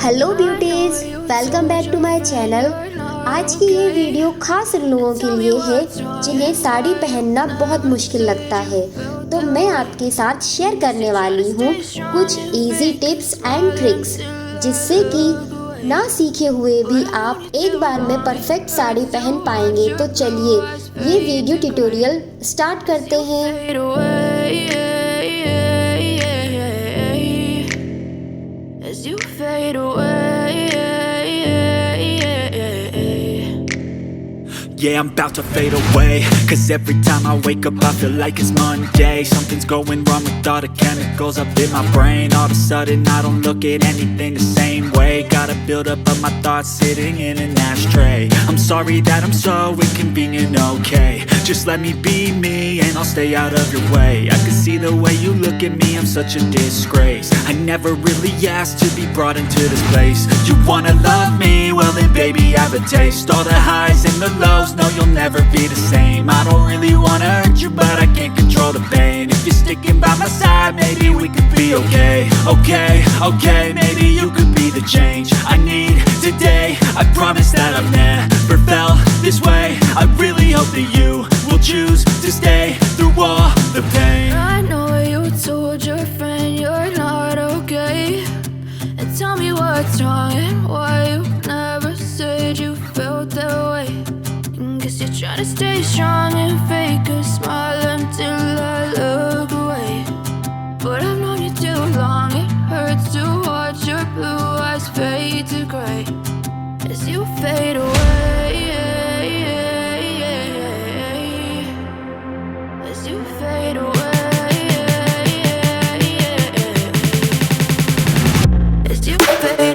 Hello beauties, welcome back to my channel. आज की ये वीडियो खास उन लोगों के लिए है जिन्हें साड़ी पहनना बहुत मुश्किल लगता है। तो मैं आपके साथ शेयर करने वाली हूँ कुछ इजी टिप्स एंड ट्रिक्स जिससे कि ना सीखे हुए भी आप एक बार में परफेक्ट साड़ी पहन पाएंगे। तो चलिए ये वीडियो ट्यूटोरियल स्टार्ट करते हैं। As you fade away, yeah, I'm about to fade away. Cause every time I wake up I feel like it's Monday. Something's going wrong with all the chemicals up in my brain. All of a sudden I don't look at anything the same way. Gotta build up of my thoughts sitting in an ashtray. I'm sorry that I'm so inconvenient, okay. Just let me be me and I'll stay out of your way. I can see the way you look at me, I'm such a disgrace. I never really asked to be brought into this place. You wanna love me? Well then baby have a taste. All the highs and the lows, no you'll never be the same. I don't really wanna hurt you but I can't control the pain. If you're sticking by my side maybe we could be okay. Okay, maybe you could be the change I need today. I promise that I've never felt this way. I really hope that you will choose to stay through all the pain. I know you told your friend you're not okay, and tell me what's wrong and why you never said you felt that way. Guess you're trying to stay strong and fake a smile until I look away. But I've known you too long, it hurts to watch your blue eyes fade to gray as you fade away. As you fade away. As you fade